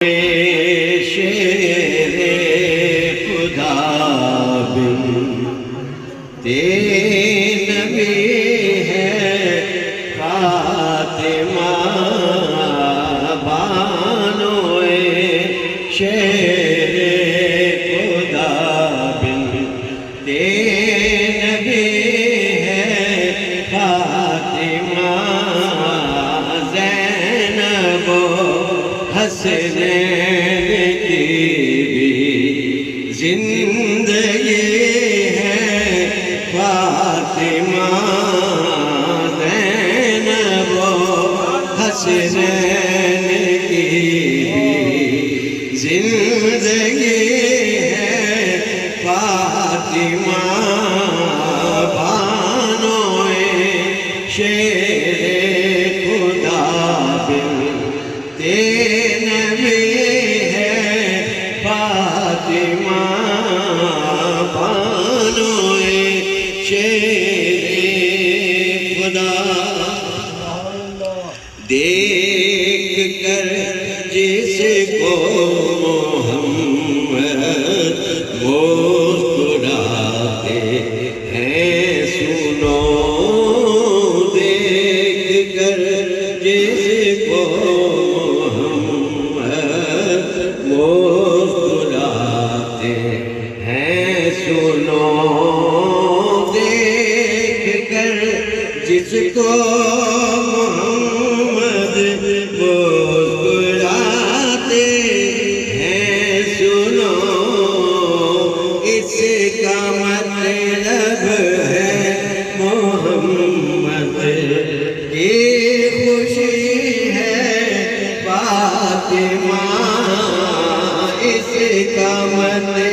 شیر خدا نبی ہے فاطمہ بانو شیر خدا نبی ہے فاطمہ زینب حسنین کی بھی زندگی ہے فاطمہ زینب حسنین کی بھی زندگی ہے فاطمہ بانو شیر خدا نبی ہے فاطمہ بانو شیر خدا دیکھ کر جس کو محمد مسکراتے ہیں سنو دیکھ کر جس کو مسکراتے ہیں سنو دیکھ کر جس کو محمد مسکراتے ہیں سنو اس کا مطلب ہے محمد کی خوشی ہے فاطمہ اس کا مطلب